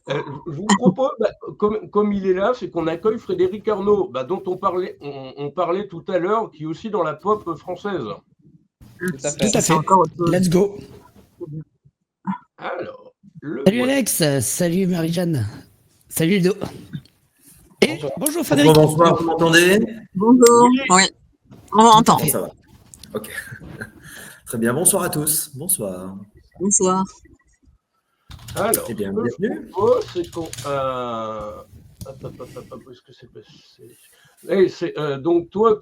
Je vous propose, comme il est là, c'est qu'on accueille Frédéric Arnaud, dont on parlait tout à l'heure, qui est aussi dans la pop française. Tout à fait. Let's go. Alors, salut Alex, salut Marie-Jeanne, salut Ludo. Et bonjour Frédéric. Bonsoir, vous m'entendez? Bonjour. Oui, on entend. Ça va. Ok. Très bien, bonsoir à tous. Bonsoir. Bonsoir. Alors, eh bien, bienvenue. C'est qu'on. Est-ce que c'est passé? Donc toi,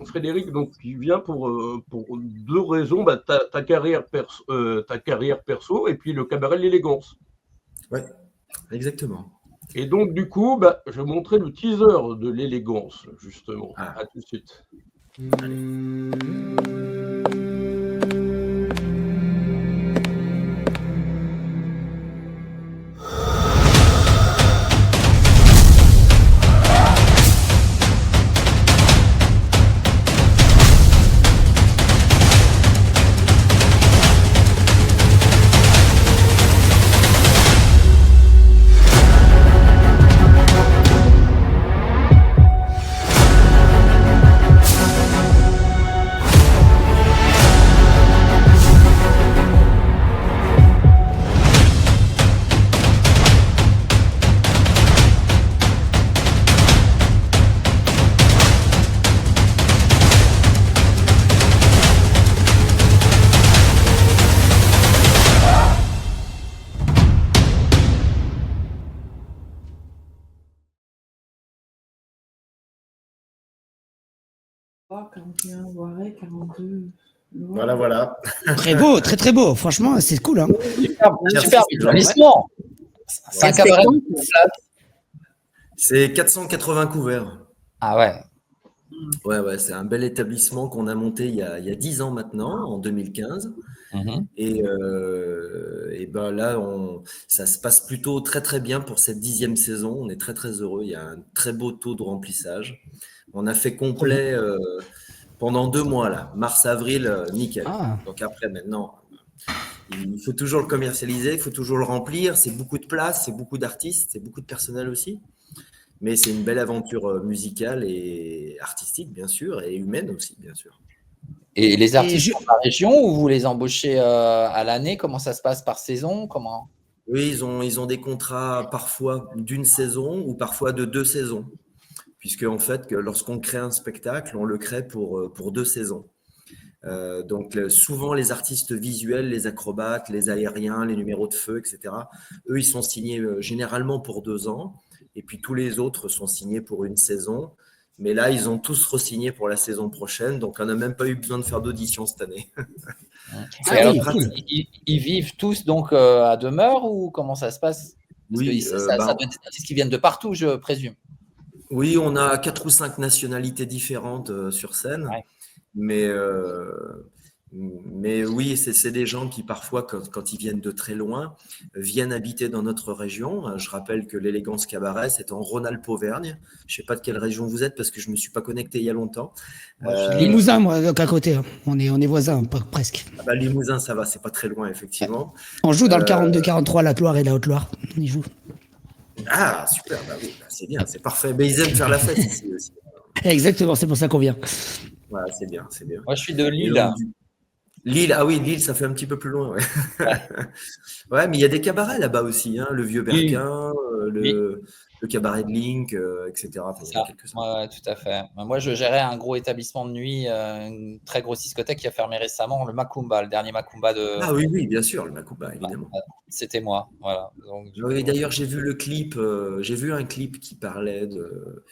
Frédéric, donc tu viens pour deux raisons, ta carrière perso et puis le cabaret de l'élégance. Oui, exactement. Et donc du coup, je vais montrer le teaser de l'élégance justement. À tout de suite. Voilà. Très beau, très beau. Franchement, c'est cool. Hein. Super visualisement. C'est un cabaret. C'est 480 couverts. Ah ouais. Ouais, c'est un bel établissement qu'on a monté il y a 10 ans maintenant, en 2015. Et là, ça se passe plutôt très très bien pour cette 10e saison. On est très très heureux. Il y a un très beau taux de remplissage. On a fait complet pendant 2 mois là, mars-avril, nickel. Donc après maintenant, il faut toujours le commercialiser, il faut toujours le remplir. C'est beaucoup de place, c'est beaucoup d'artistes, c'est beaucoup de personnel aussi. Mais c'est une belle aventure musicale et artistique bien sûr, et humaine aussi bien sûr. Et les artistes sont de la région ou vous les embauchez à l'année? Comment ça se passe par saison? Oui, ils ont des contrats parfois d'une saison ou parfois de 2 saisons. Puisque en fait, lorsqu'on crée un spectacle, on le crée pour 2 saisons. Donc souvent, les artistes visuels, les acrobates, les aériens, les numéros de feu, etc., eux, ils sont signés généralement pour 2 ans. Et puis tous les autres sont signés pour une saison. Mais là, ils ont tous re-signé pour la saison prochaine. Donc on n'a même pas eu besoin de faire d'audition cette année. Ils vivent tous donc à demeure ou comment ça se passe? Parce que ça doit être des artistes qui viennent de partout, je présume. Oui, on a 4 ou 5 nationalités différentes sur scène. Ouais. Mais oui, c'est des gens qui parfois, quand ils viennent de très loin, viennent habiter dans notre région. Je rappelle que l'élégance cabaret, c'est en Rhône-Alpes-Auvergne. Je ne sais pas de quelle région vous êtes parce que je ne me suis pas connecté il y a longtemps. Limousin, moi, donc à côté. On est voisins, presque. Limousin, ça va, c'est pas très loin, effectivement. On joue dans le 42-43, la Loire et la Haute-Loire. On y joue. Ah, super, oui, c'est bien, c'est parfait. Mais ils aiment faire la fête ici aussi. Exactement, c'est pour ça qu'on vient. Voilà, c'est bien. Moi, je suis de Lille. Lille, ah oui, Lille, ça fait un petit peu plus loin. Ouais, mais il y a des cabarets là-bas aussi, hein, le Vieux Berquin, le cabaret de Link, etc. Ouais, tout à fait. Moi, je gérais un gros établissement de nuit, une très grosse discothèque qui a fermé récemment, le Macumba, le dernier Macumba de… Ah oui, bien sûr, le Macumba, évidemment. C'était moi, voilà. Donc, oui, d'ailleurs, j'ai vu le clip, j'ai vu un clip qui parlait de…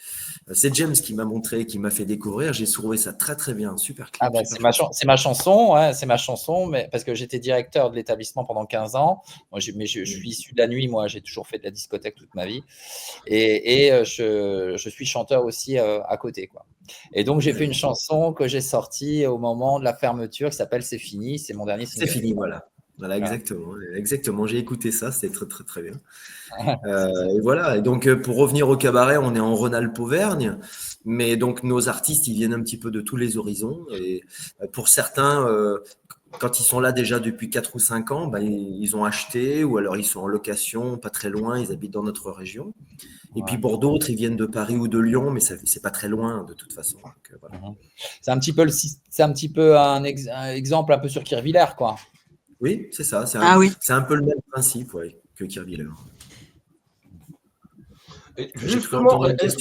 C'est James qui m'a montré, qui m'a fait découvrir. J'ai trouvé ça très, très bien, super clip. C'est ma chanson, ouais, c'est ma chanson, mais parce que j'étais directeur de l'établissement pendant 15 ans. Moi, je suis issu de la nuit, moi, j'ai toujours fait de la discothèque toute ma vie. Et je suis chanteur aussi à côté, quoi. Et donc, j'ai fait une chanson que j'ai sortie au moment de la fermeture qui s'appelle C'est fini. C'est mon dernier single. C'est fini, voilà. Voilà, exactement. J'ai écouté ça, c'est très, très, très bien. Et voilà. Et donc, pour revenir au cabaret, on est en Rhône-Alpes-Auvergne. Mais donc, nos artistes, ils viennent un petit peu de tous les horizons. Et pour certains, quand ils sont là déjà depuis 4 ou 5 ans, bah, ils ont acheté ou alors ils sont en location, pas très loin, ils habitent dans notre région. Et puis pour d'autres, ils viennent de Paris ou de Lyon, mais c'est pas très loin de toute façon. Donc, voilà. C'est un petit peu un exemple un peu sur Kirchwiller, quoi. Oui, c'est ça. C'est un peu le même principe que Kirchwiller. Justement, est-ce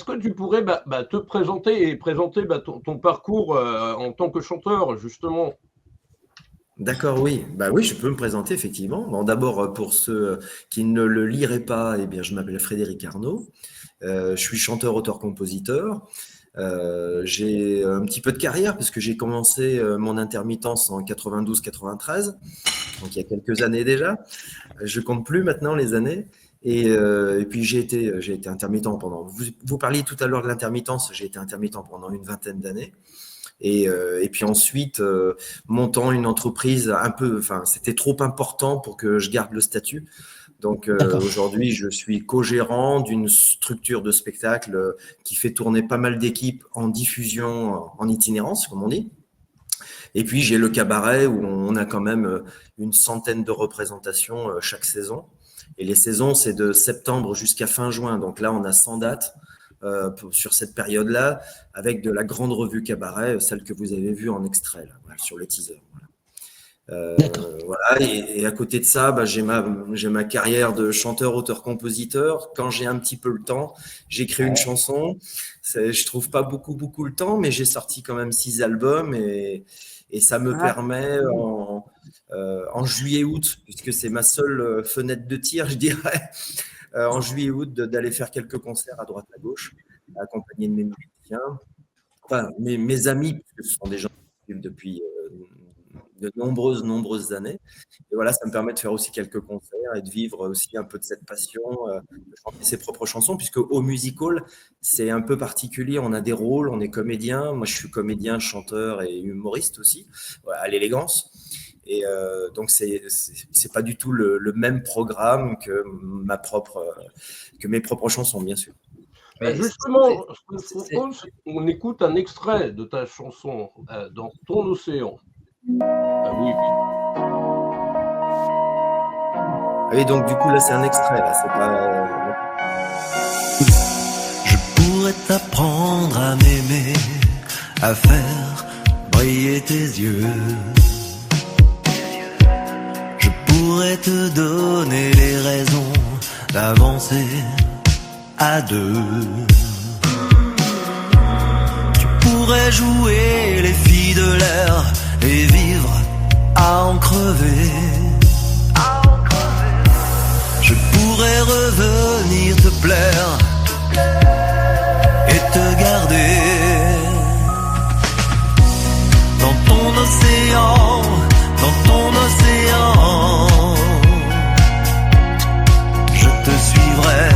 que tu pourrais te présenter et présenter ton parcours en tant que chanteur, justement? D'accord, oui. Oui, je peux me présenter, effectivement. Bon, d'abord, pour ceux qui ne le liraient pas, eh bien, je m'appelle Frédéric Arnaud. Je suis chanteur, auteur, compositeur. J'ai un petit peu de carrière parce que j'ai commencé mon intermittence en 92-93, donc il y a quelques années déjà. Je compte plus maintenant les années. Et puis j'ai été intermittent pendant. Vous parliez tout à l'heure de l'intermittence. J'ai été intermittent pendant une vingtaine d'années. Et puis ensuite, montant une entreprise c'était trop important pour que je garde le statut. Donc aujourd'hui, je suis co-gérant d'une structure de spectacle qui fait tourner pas mal d'équipes en diffusion, en itinérance, comme on dit. Et puis j'ai le cabaret où on a quand même une centaine de représentations chaque saison. Et les saisons, c'est de septembre jusqu'à fin juin. Donc là, on a 100 dates sur cette période-là, avec de la grande revue cabaret, celle que vous avez vue en extrait, là, voilà, sur le teaser. Voilà. Et à côté de ça, j'ai ma carrière de chanteur, auteur, compositeur. Quand j'ai un petit peu le temps, j'écris une chanson. Je trouve pas beaucoup le temps, mais j'ai sorti quand même 6 albums et ça me permet en juillet-août, puisque c'est ma seule fenêtre de tir, je dirais, en juillet-août, d'aller faire quelques concerts à droite à gauche, accompagné de mes musiciens, enfin mes amis, parce que ce sont des gens qui vivent depuis de nombreuses années. Et voilà, ça me permet de faire aussi quelques concerts et de vivre aussi un peu de cette passion, de chanter ses propres chansons, puisque au Music Hall, c'est un peu particulier. On a des rôles, on est comédien. Moi, je suis comédien, chanteur et humoriste aussi, voilà, à l'élégance. Et donc, c'est pas du tout le même programme que mes propres chansons, bien sûr. Mais justement, ce que je propose, c'est qu'on écoute un extrait de ta chanson dans ton océan. Oui. Et donc, du coup, là, c'est un extrait. Là, c'est pas. Je pourrais t'apprendre à m'aimer, à faire briller tes yeux. Je pourrais te donner les raisons d'avancer à deux. Tu pourrais jouer les filles de l'air et vivre à en crever. Je pourrais revenir te plaire et te garder dans ton océan, dans ton océan. Je te suivrai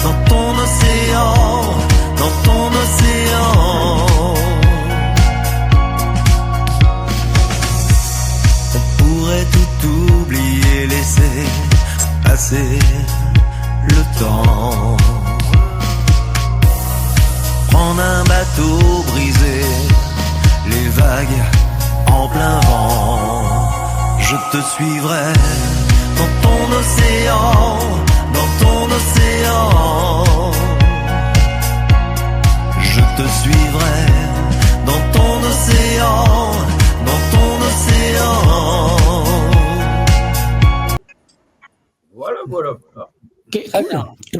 dans ton océan, dans ton océan. On pourrait tout oublier, laisser passer le temps. Prendre un bateau, briser les vagues en plein vent. Je te suivrai dans ton océan, dans ton océan. Je te suivrai dans ton océan, dans ton océan. Voilà. Okay,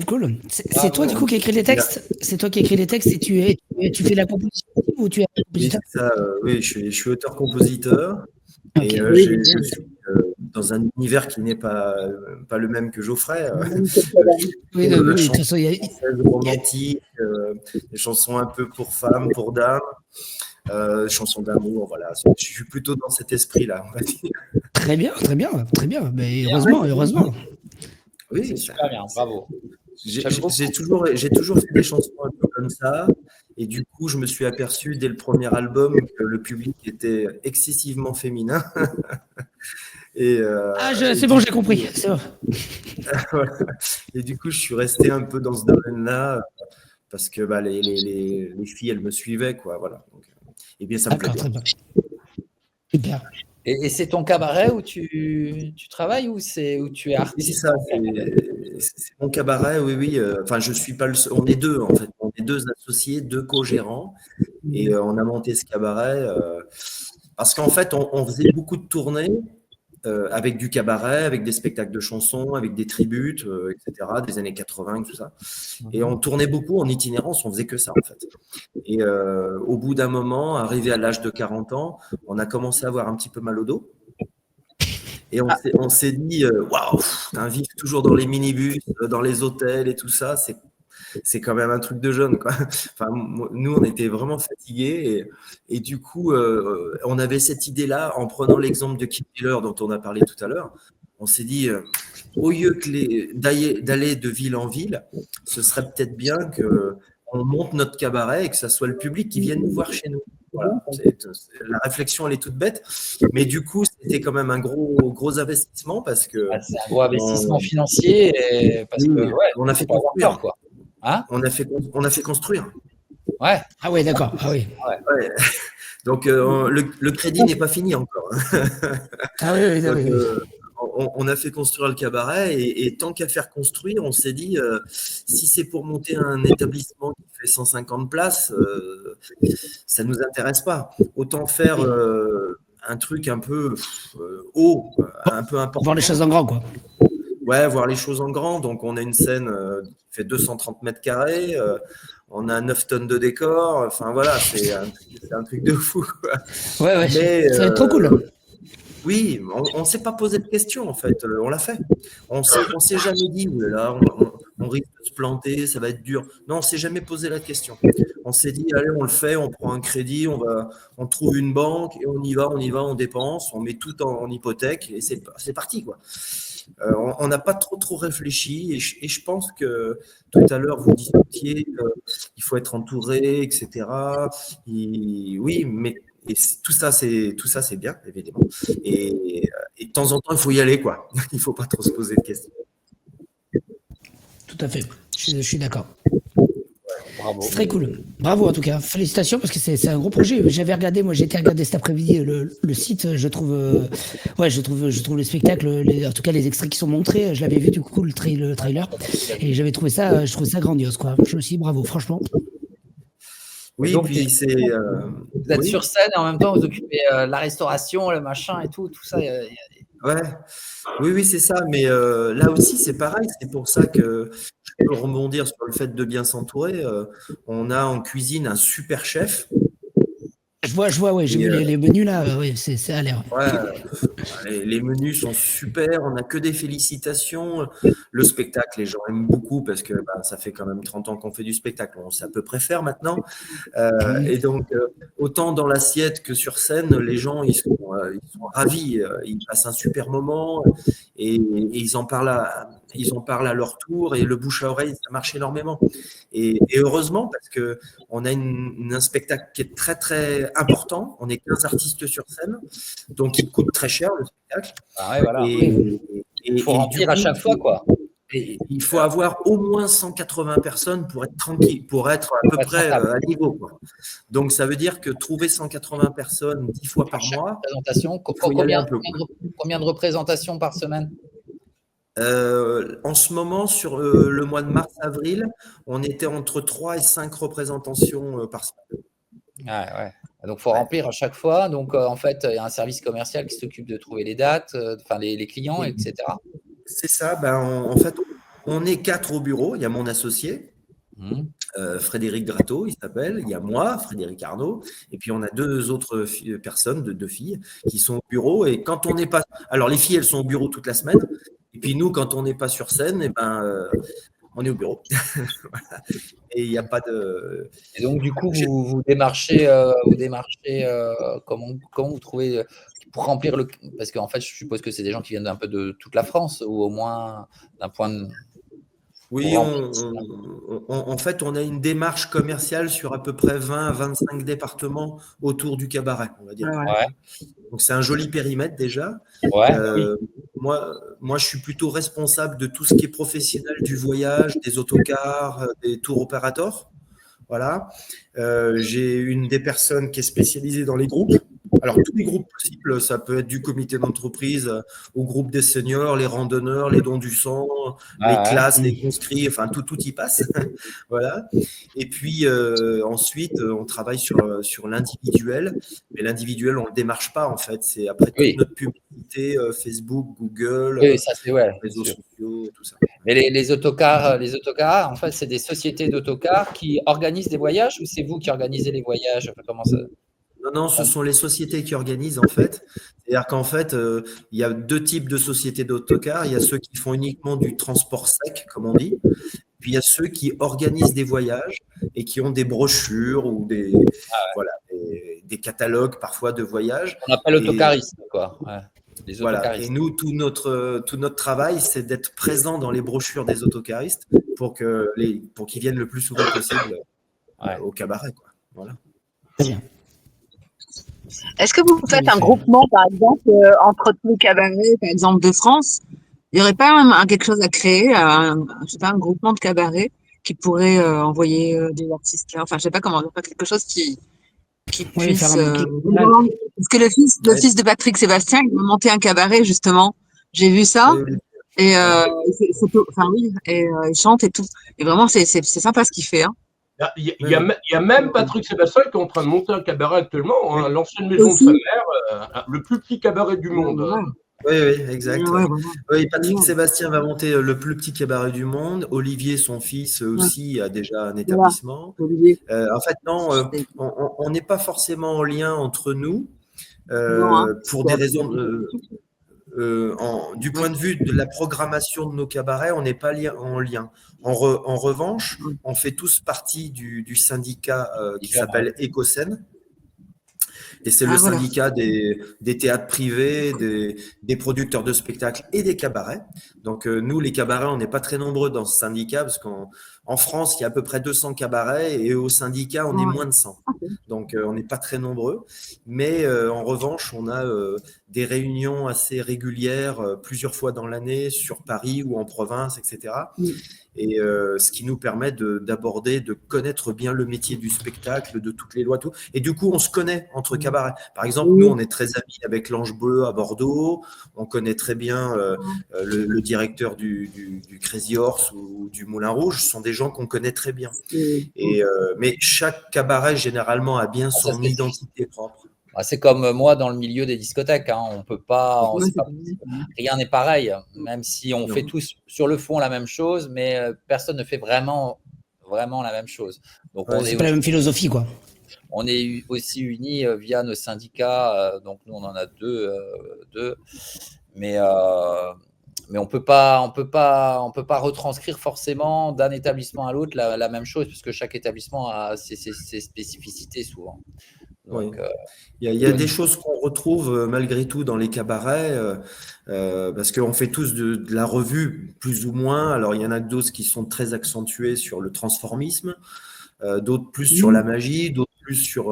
cool. C'est toi du coup qui écris les textes. C'est toi qui écris les textes et tu fais la composition ou tu es compositeur? Oui, je suis auteur-compositeur. Okay. Et je suis dans un univers qui n'est pas le même que Geoffrey. Oui, de toute façon, il y a romantique, des chansons un peu pour femmes, pour dames, chansons d'amour. Voilà, je suis plutôt dans cet esprit-là, on va dire. Très bien. Mais heureusement. Oui, c'est super bien, bravo. J'ai toujours fait des chansons un peu comme ça, et du coup, je me suis aperçu dès le premier album que le public était excessivement féminin. C'est bon, j'ai compris. C'est bon. Voilà. Et du coup, je suis resté un peu dans ce domaine-là parce que les filles, elles me suivaient, quoi. Voilà. Donc, et bien, ça me plaît bien. Super. Et c'est ton cabaret où tu travailles ou où tu es Oui, artiste? c'est ça, c'est mon cabaret, oui. Enfin, je suis pas le seul. On est deux, en fait. On est deux associés, deux co-gérants. Et on a monté ce cabaret parce qu'en fait, on faisait beaucoup de tournées avec du cabaret, avec des spectacles de chansons, avec des tributes, etc., des années 80, tout ça. Et on tournait beaucoup en itinérance, on faisait que ça, en fait. Et au bout d'un moment, arrivé à l'âge de 40 ans, on a commencé à avoir un petit peu mal au dos. Et on s'est dit, waouh, vivre toujours dans les minibus, dans les hôtels et tout ça, c'est quand même un truc de jeune, quoi. Enfin, nous, on était vraiment fatigués et du coup, on avait cette idée-là en prenant l'exemple de Kim Miller dont on a parlé tout à l'heure. On s'est dit, au lieu que d'aller de ville en ville, ce serait peut-être bien qu'on monte notre cabaret et que ça soit le public qui vienne nous voir chez nous. Voilà. La réflexion, elle est toute bête, mais du coup, c'était quand même un gros investissement parce que c'est un gros investissement financier parce que on a fait construire, quoi. Hein, on a fait construire. Ouais. Ah ouais, d'accord. Ah oui. Ouais. Donc le crédit n'est pas fini encore. Ah oui. Donc, on a fait construire le cabaret et tant qu'à faire construire, on s'est dit si c'est pour monter un établissement qui fait 150 places, ça nous intéresse pas. Autant faire un truc un peu haut, un peu important. Voir les choses en grand, quoi. Ouais, voir les choses en grand. Donc, on a une scène qui fait 230 mètres carrés. On a 9 tonnes de décor. Enfin, voilà, c'est un truc de fou, quoi. Ouais. Mais, ça va être trop cool. Oui, on ne s'est pas posé de questions, en fait. On l'a fait. On s'est jamais dit, là, on risque de se planter, ça va être dur. Non, on ne s'est jamais posé la question. On s'est dit, allez, on le fait, on prend un crédit, on trouve une banque et on y va, on dépense, on met tout en hypothèque et c'est parti, quoi. On n'a pas trop réfléchi et je pense que tout à l'heure vous discutiez il faut être entouré, etc. Oui, mais tout ça c'est bien évidemment. Et de temps en temps il faut y aller, quoi. Il ne faut pas trop se poser de questions. Tout à fait. Je suis d'accord. Bravo. C'est très cool. Bravo en tout cas. Félicitations parce que c'est un gros projet. J'avais regardé, moi j'ai été regarder cet après-midi le site. Je trouve le spectacle, en tout cas les extraits qui sont montrés. Je l'avais vu du coup le trailer et je trouvais ça grandiose, quoi. Je me suis dit bravo, franchement. Oui, donc, puis c'est. Vous êtes sur scène et en même temps vous occupez la restauration, le machin et tout ça. Ouais. Oui, c'est ça. Mais là aussi, c'est pareil. C'est pour ça que je peux rebondir sur le fait de bien s'entourer. On a en cuisine un super chef. Je vois, ouais, j'ai vu les menus là. Oui, c'est à l'air. Ouais, les menus sont super. On n'a que des félicitations. Le spectacle, les gens aiment beaucoup parce que ça fait quand même 30 ans qu'on fait du spectacle. On sait à peu près faire maintenant. Et donc, autant dans l'assiette que sur scène, les gens ils sont ravis. Ils passent un super moment et ils en parlent à leur tour et le bouche à oreille, ça marche énormément. Et heureusement parce que on a un spectacle qui est très très important. On est 15 artistes sur scène, donc il coûte très cher le spectacle. Ah ouais, voilà. Et il faut remplir à chaque fois, quoi. Et il faut avoir au moins 180 personnes pour être tranquille, pour être à peu près à niveau, quoi. Donc ça veut dire que trouver 180 personnes 10 fois par mois. Combien de représentations par semaine? En ce moment, sur le mois de mars-avril, on était entre 3 et 5 représentations par semaine. Ouais. Donc, il faut remplir à chaque fois. Donc, en fait, il y a un service commercial qui s'occupe de trouver les dates, les clients, etc. C'est ça. En fait, on est 4 au bureau. Il y a mon associé, Frédéric Gratteau, il s'appelle. Il y a moi, Frédéric Arnaud. Et puis, on a 2 autres personnes, 2 filles, qui sont au bureau. Et quand on n'est pas… Alors, les filles, elles sont au bureau toute la semaine. Et puis, nous, quand on n'est pas sur scène, on est au bureau. Voilà. Et il n'y a pas de… Et donc, du coup, vous démarchez, comment vous trouvez pour remplir le… Parce qu'en fait, je suppose que c'est des gens qui viennent un peu de toute la France ou au moins d'un point de… Oui, en fait, on a une démarche commerciale sur à peu près 20 à 25 départements autour du cabaret, on va dire. Ouais. Donc, c'est un joli périmètre déjà. Ouais, moi, je suis plutôt responsable de tout ce qui est professionnel du voyage, des autocars, des tour opérateurs. Voilà. J'ai une des personnes qui est spécialisée dans les groupes. Alors, tous les groupes possibles, ça peut être du comité d'entreprise au groupe des seniors, les randonneurs, les dons du sang, les classes, les conscrits, enfin, tout y passe. Voilà. Et puis, ensuite, on travaille sur l'individuel. Mais l'individuel, on ne le démarche pas, en fait. C'est après toute notre publicité, Facebook, Google, ça, c'est réseaux sociaux, tout ça. Mais les autocars, en fait, c'est des sociétés d'autocars qui organisent des voyages ou c'est vous qui organisez les voyages? Comment ça... Non, ce sont les sociétés qui organisent, en fait. C'est-à-dire qu'en fait, il y a 2 types de sociétés d'autocars. Il y a ceux qui font uniquement du transport sec, comme on dit. Puis il y a ceux qui organisent des voyages et qui ont des brochures ou des catalogues parfois de voyages. On appelle autocariste, quoi. Ouais. Les voilà. Et nous, tout notre travail, c'est d'être présent dans les brochures des autocaristes pour qu'ils viennent le plus souvent possible au cabaret, quoi. Voilà. Très bien. Est-ce que vous faites un groupement, par exemple, entre tous les cabarets, par exemple, de France? Il n'y aurait pas quelque chose à créer, je sais pas, un groupement de cabarets qui pourrait envoyer des artistes là. Enfin, je sais pas comment, quelque chose qui puisse. Parce que le fils de Patrick Sébastien, il a monté un cabaret justement. J'ai vu ça. Et il chante et tout. Et vraiment, c'est sympa ce qu'il fait. Hein. Il y a même Patrick Sébastien qui est en train de monter un cabaret actuellement, hein, l'ancienne maison de sa mère, le plus petit cabaret du monde. Oui, exact. Oui, Patrick Sébastien va monter le plus petit cabaret du monde. Olivier, son fils, aussi a déjà un établissement. En fait, non, on n'est pas forcément en lien entre nous pour des raisons. Du point de vue de la programmation de nos cabarets, on n'est pas en lien. En revanche, on fait tous partie du syndicat qui s'appelle Écoscène. Et c'est le syndicat des théâtres privés, des producteurs de spectacles et des cabarets. Donc, nous, les cabarets, on n'est pas très nombreux dans ce syndicat parce qu'en France, il y a à peu près 200 cabarets et au syndicat, on est moins de 100. Donc, on n'est pas très nombreux. Mais en revanche, on a des réunions assez régulières, plusieurs fois dans l'année, sur Paris ou en province, etc. Et ce qui nous permet d'aborder, de connaître bien le métier du spectacle, de toutes les lois, tout. Et du coup, on se connaît entre cabarets. Par exemple, nous, on est très amis avec l'Ange Bleu à Bordeaux. On connaît très bien le directeur du Crazy Horse ou du Moulin Rouge. Ce sont des gens qu'on connaît très bien. Mais chaque cabaret, généralement, a bien son identité propre. C'est comme moi dans le milieu des discothèques. Hein. On peut pas, rien n'est pareil, même si on fait tous sur le fond la même chose, mais personne ne fait vraiment la même chose. Donc c'est pas la même philosophie, quoi. On est aussi unis via nos syndicats. Donc nous, on en a deux, mais on peut pas retranscrire forcément d'un établissement à l'autre la même chose, puisque chaque établissement a ses spécificités souvent. Donc, il y a des choses qu'on retrouve malgré tout dans les cabarets, parce qu'on fait tous de la revue, plus ou moins. Alors, il y en a d'autres qui sont très accentués sur le transformisme, d'autres plus sur la magie, d'autres plus sur…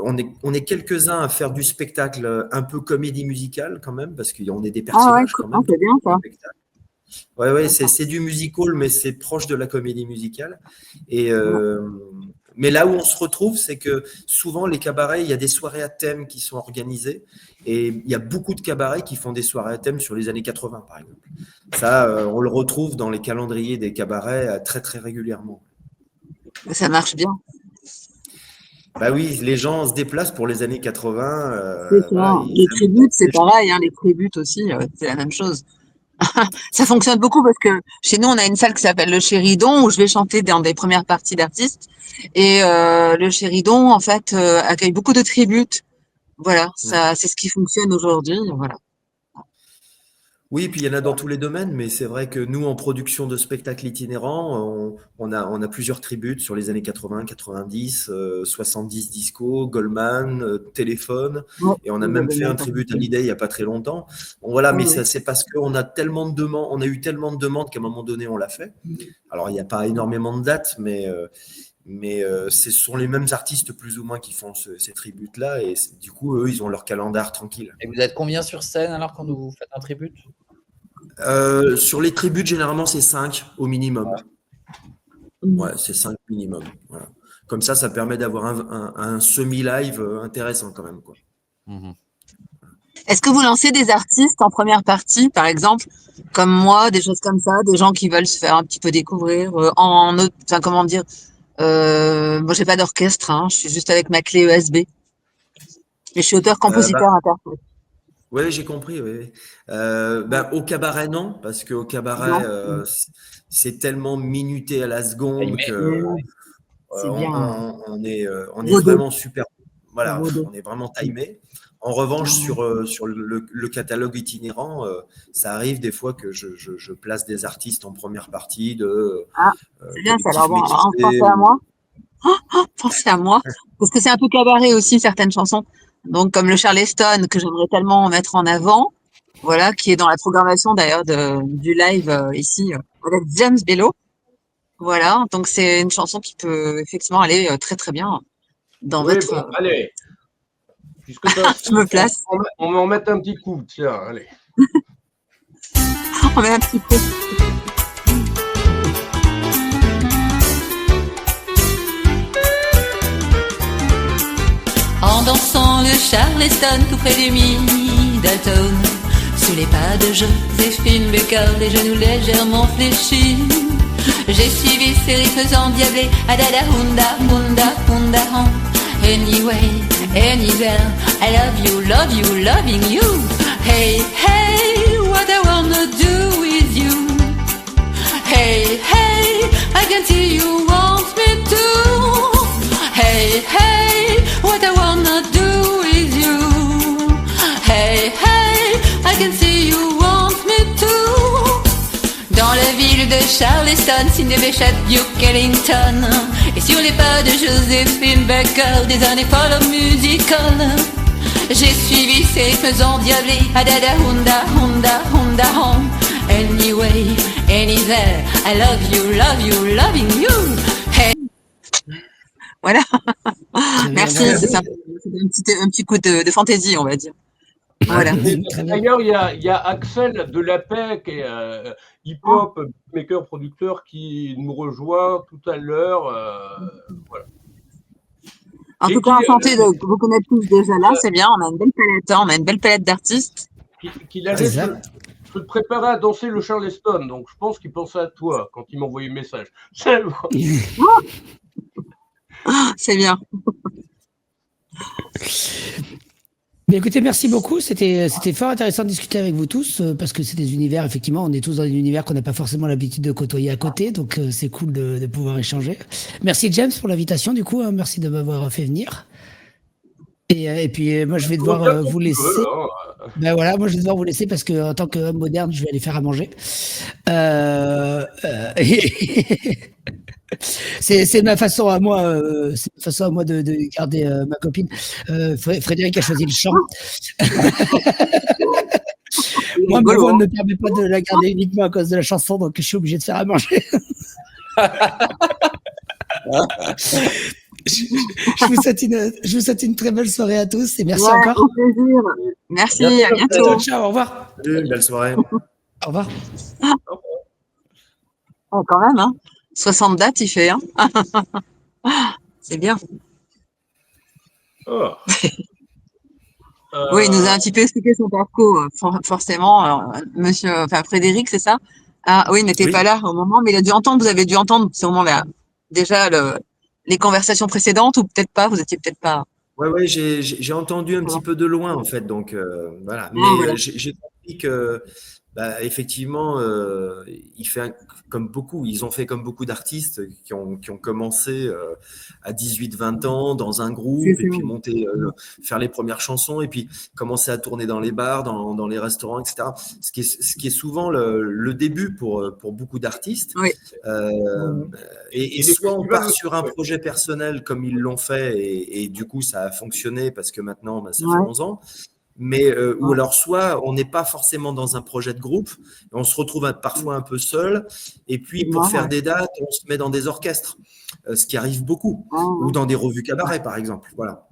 on est quelques-uns à faire du spectacle un peu comédie musicale quand même, parce qu'on est des personnages quand même. C'est bien, ça. Ouais, c'est du musical, mais c'est proche de la comédie musicale. Et… mais là où on se retrouve, c'est que souvent, les cabarets, il y a des soirées à thème qui sont organisées et il y a beaucoup de cabarets qui font des soirées à thème sur les années 80, par exemple. Ça, on le retrouve dans les calendriers des cabarets très, très régulièrement. Ça marche bien. Bah oui, les gens se déplacent pour les années 80. Les tributes, c'est pareil. Hein, les tributes aussi, c'est la même chose. Ça fonctionne beaucoup parce que chez nous, on a une salle qui s'appelle le Chéridon où je vais chanter dans des premières parties d'artistes. Et le Chéridon, en fait, accueille beaucoup de tributes. Voilà, ça, c'est ce qui fonctionne aujourd'hui. Voilà. Oui, puis il y en a dans tous les domaines, mais c'est vrai que nous, en production de spectacles itinérants, on a plusieurs tributes sur les années 80, 90, 70 disco, Goldman, Téléphone, et on a même fait un tribut à l'idée il n'y a pas très longtemps. Bon, voilà, mais c'est parce qu'on a tellement de demandes, on a eu tellement de demandes qu'à un moment donné, on l'a fait. Alors, il n'y a pas énormément de dates, mais ce sont les mêmes artistes plus ou moins qui font ces tributes-là, et du coup, eux, ils ont leur calendar tranquille. Et vous êtes combien sur scène alors quand vous faites un tribut? Sur les tributes, généralement, c'est 5 au minimum. Ouais, c'est 5 minimum. Voilà. Comme ça permet d'avoir un semi-live intéressant quand même, quoi. Est-ce que vous lancez des artistes en première partie, par exemple, comme moi, des choses comme ça, des gens qui veulent se faire un petit peu découvrir enfin, comment dire, moi j'ai pas d'orchestre, hein, je suis juste avec ma clé USB. Mais je suis auteur-compositeur interprète. Oui, j'ai compris. Oui. Au cabaret, non, parce qu'au cabaret, c'est tellement minuté à la seconde que on est vraiment super. Voilà, on est vraiment timé. En revanche, sur le catalogue itinérant, ça arrive des fois que je place des artistes en première partie c'est bien ça. Alors bon, pensez à moi. Pensez à moi. Parce que c'est un peu cabaret aussi, certaines chansons. Donc, comme le Charleston, que j'aimerais tellement mettre en avant, voilà, qui est dans la programmation d'ailleurs du live ici avec James Bello. Voilà, donc c'est une chanson qui peut effectivement aller très très bien dans votre. Bon, allez. Puisque je me place. On va en mettre un petit coup, tiens, allez. On met un petit coup. En dansant le Charleston tout près du Middleton, sous les pas de Joséphine Baker, les genoux légèrement fléchis, j'ai suivi ces rythmes endiablés, adada hunda hunda hunda hon. Anyway, anywhere, I love you, loving you. Hey, hey, what I wanna do with you. Hey, hey, I can see you want me to. Hey, hey, what I wanna do with you. Hey, hey, I can see you want me to. Dans la ville de Charleston, Sidney Bechet, Duke Ellington, et sur les pas de Joséphine Baker, des années follow musical, j'ai suivi ces rythmes endiablés, adada hunda hunda hunda hon. Anyway, anywhere, I love you, loving you. Hey. Voilà. Merci, c'est un petit coup de fantaisie, on va dire. Voilà. D'ailleurs, il y a Axel de la PEC, qui est hip-hop, maker, producteur, qui nous rejoint tout à l'heure. Voilà. En tout cas, enchanté de vous connaître tous déjà là, c'est bien, on a une belle palette d'artistes. Qu'il allait se préparer à danser le Charleston, donc je pense qu'il pensait à toi quand il m'a envoyé le message. C'est bien. Mais écoutez, merci beaucoup. C'était fort intéressant de discuter avec vous tous parce que c'est des univers, effectivement, on est tous dans des univers qu'on n'a pas forcément l'habitude de côtoyer à côté, donc c'est cool de pouvoir échanger. Merci James pour l'invitation, du coup, hein, merci de m'avoir fait venir. Et puis moi je vais devoir vous laisser. Ben voilà, moi je vais devoir vous laisser parce que en tant qu'homme moderne, je vais aller faire à manger. C'est ma façon à moi, de garder ma copine. Frédéric a choisi le chant. Moi, ma voix ne me permet pas de la garder uniquement à cause de la chanson, donc je suis obligé de faire à manger. Je vous souhaite une très belle soirée à tous et merci encore. Au plaisir. Merci, à bientôt. Ciao, au revoir. Belle soirée. Au revoir. Oh, quand même, hein. 60 dates, il fait. Hein. C'est bien. Oh. Oui, il nous a un petit peu expliqué son parcours, forcément. Frédéric, c'est ça? Ah oui, il n'était pas là au moment, mais vous avez dû entendre ce moment-là. Déjà, les conversations précédentes, ou peut-être pas, vous étiez peut-être pas. Ouais, j'ai entendu un petit peu de loin, en fait, donc voilà. Mais j'ai compris que, effectivement, ils ont fait comme beaucoup d'artistes qui ont commencé à 18-20 ans dans un groupe et puis faire les premières chansons et puis commencer à tourner dans les bars, dans les restaurants, etc. Ce qui est souvent le début pour beaucoup d'artistes. Oui. Et soit on part sur un projet personnel comme ils l'ont fait et du coup ça a fonctionné parce que maintenant ça fait 11 ans. Mais ou alors soit on n'est pas forcément dans un projet de groupe, on se retrouve parfois un peu seul, et puis pour faire des dates, on se met dans des orchestres, ce qui arrive beaucoup, ou dans des revues cabaret par exemple. Voilà.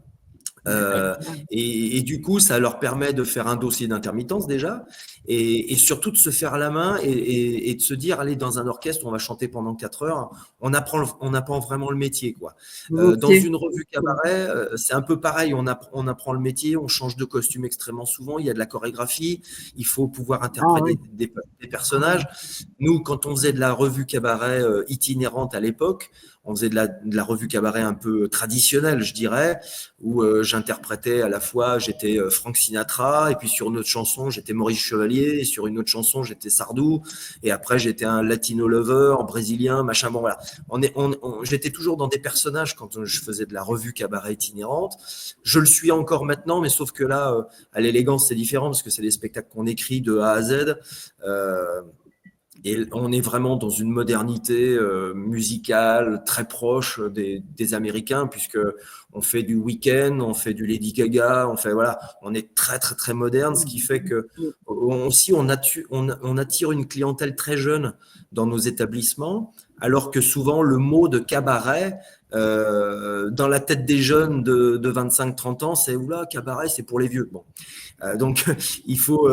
Et du coup, ça leur permet de faire un dossier d'intermittence déjà, et surtout de se faire la main et de se dire, allez, dans un orchestre, on va chanter pendant 4 heures. On apprend vraiment le métier, quoi. Dans une revue cabaret, c'est un peu pareil. On apprend le métier, on change de costume extrêmement souvent. Il y a de la chorégraphie, il faut pouvoir interpréter des personnages. Nous, quand on faisait de la revue cabaret itinérante à l'époque, on faisait de la revue cabaret un peu traditionnelle, je dirais, où j'interprétais à la fois, j'étais Frank Sinatra, et puis sur une autre chanson, j'étais Maurice Chevalier, et sur une autre chanson, j'étais Sardou, et après, j'étais un latino lover, brésilien, machin, bon, voilà. J'étais toujours dans des personnages quand je faisais de la revue cabaret itinérante. Je le suis encore maintenant, mais sauf que là, à l'élégance, c'est différent, parce que c'est des spectacles qu'on écrit de A à Z. Et on est vraiment dans une modernité musicale très proche des Américains, puisque on fait du Weeknd, on fait du Lady Gaga, on est très très très moderne, ce qui fait que aussi on attire une clientèle très jeune dans nos établissements, alors que souvent le mot de cabaret dans la tête des jeunes de 25-30 ans, c'est oula, cabaret, c'est pour les vieux. Bon, donc il faut,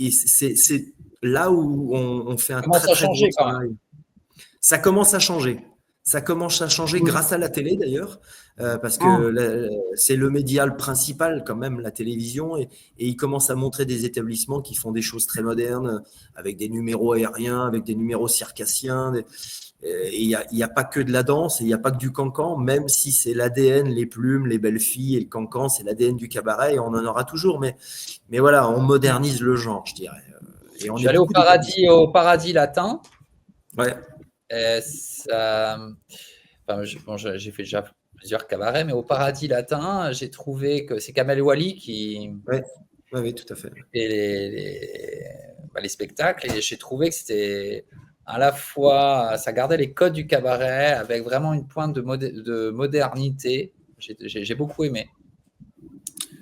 c'est là où on fait un très très bon travail. Ça commence à changer. Ça commence à changer grâce à la télé d'ailleurs, parce que c'est le média principal quand même, la télévision, et ils commencent à montrer des établissements qui font des choses très modernes, avec des numéros aériens, avec des numéros circassiens. Et il n'y a pas que de la danse, et il n'y a pas que du cancan, même si c'est l'ADN, les plumes, les belles filles et le cancan, c'est l'ADN du cabaret, et on en aura toujours. Mais voilà, on modernise le genre, je dirais. Je suis allé au Paradis Latin. Ouais. J'ai fait déjà plusieurs cabarets, mais au Paradis Latin, j'ai trouvé que c'est Kamel Wally qui. Oui, tout à fait. Et les spectacles, et j'ai trouvé que c'était à la fois, ça gardait les codes du cabaret avec vraiment une pointe de modernité. J'ai beaucoup aimé.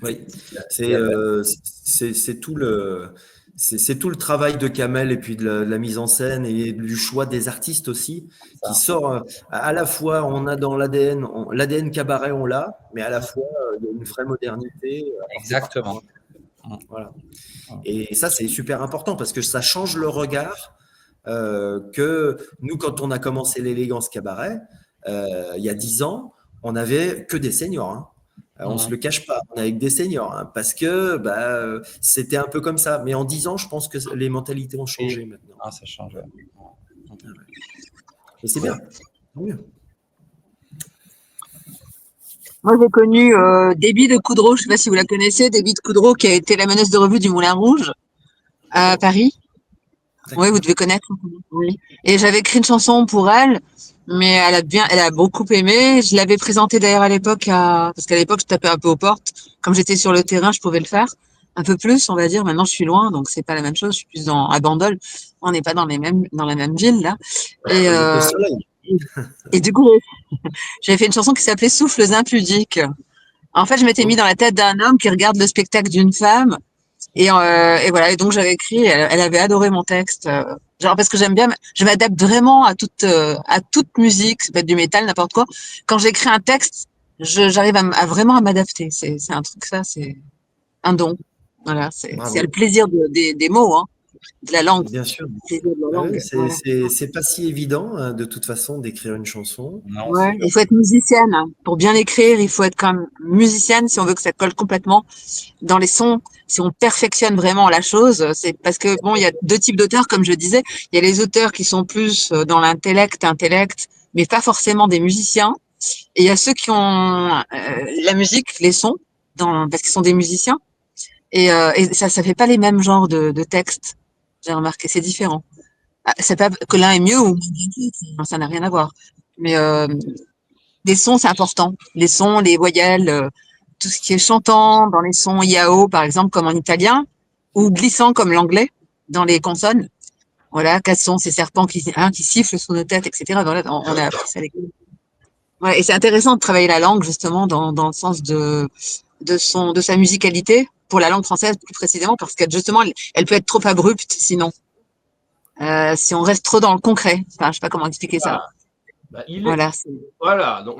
Oui, c'est tout le. C'est tout le travail de Kamel et puis de la mise en scène et du choix des artistes aussi, qui sort à la fois, on a dans l'ADN cabaret, on l'a, mais à la fois, il y a une vraie modernité. Exactement. Voilà. Et ça, c'est super important parce que ça change le regard que nous, quand on a commencé l'élégance cabaret, il y a 10 ans, on n'avait que des seniors. Hein. On ne se le cache pas, on est avec des seniors, hein, parce que c'était un peu comme ça. Mais en 10 ans, je pense que les mentalités ont changé maintenant. Ah, ça change. Et c'est bien. Tant mieux. Moi, j'ai connu Déby de Coudreau, je ne sais pas si vous la connaissez, Déby de Coudreau, qui a été la meneuse de revue du Moulin Rouge à Paris. Oui, vous devez connaître. Oui. Et j'avais écrit une chanson pour elle, mais elle a beaucoup aimé. Je l'avais présentée d'ailleurs à l'époque, parce qu'à l'époque, je tapais un peu aux portes. Comme j'étais sur le terrain, je pouvais le faire un peu plus, on va dire. Maintenant, je suis loin, donc c'est pas la même chose. Je suis plus à Bandol. On n'est pas dans la même ville là. Et du coup, j'avais fait une chanson qui s'appelait Souffles impudiques. En fait, je m'étais mis dans la tête d'un homme qui regarde le spectacle d'une femme. Et voilà. Et donc, j'avais écrit, elle avait adoré mon texte. Genre, parce que j'aime bien, je m'adapte vraiment à toute musique, ça peut être du métal, n'importe quoi. Quand j'écris un texte, j'arrive à vraiment à m'adapter. C'est un truc, ça, c'est un don. Voilà. C'est le plaisir des mots, hein. De la langue. Bien sûr. C'est pas si évident, de toute façon, d'écrire une chanson. Non, ouais, il faut être musicienne. Hein. Pour bien l'écrire, il faut être quand même musicienne si on veut que ça colle complètement dans les sons. Si on perfectionne vraiment la chose, c'est parce que bon, il y a 2 types d'auteurs, comme je disais. Il y a les auteurs qui sont plus dans l'intellect, mais pas forcément des musiciens. Et il y a ceux qui ont la musique, les sons, parce qu'ils sont des musiciens. Et ça fait pas les mêmes genres de textes. J'ai remarqué, c'est différent. C'est pas que l'un est mieux ou non, ça n'a rien à voir. Mais les sons, c'est important. Les sons, les voyelles, tout ce qui est chantant dans les sons IAO, par exemple, comme en italien, ou glissant comme l'anglais dans les consonnes. Voilà, cassons ces serpents qui sifflent sous nos têtes, etc. Voilà, on a appris ça à l'école. Ouais, et c'est intéressant de travailler la langue justement dans le sens de sa musicalité pour la langue française plus précisément, parce que justement elle peut être trop abrupte sinon. Si on reste trop dans le concret, enfin, je sais pas comment expliquer ça. Voilà. Donc...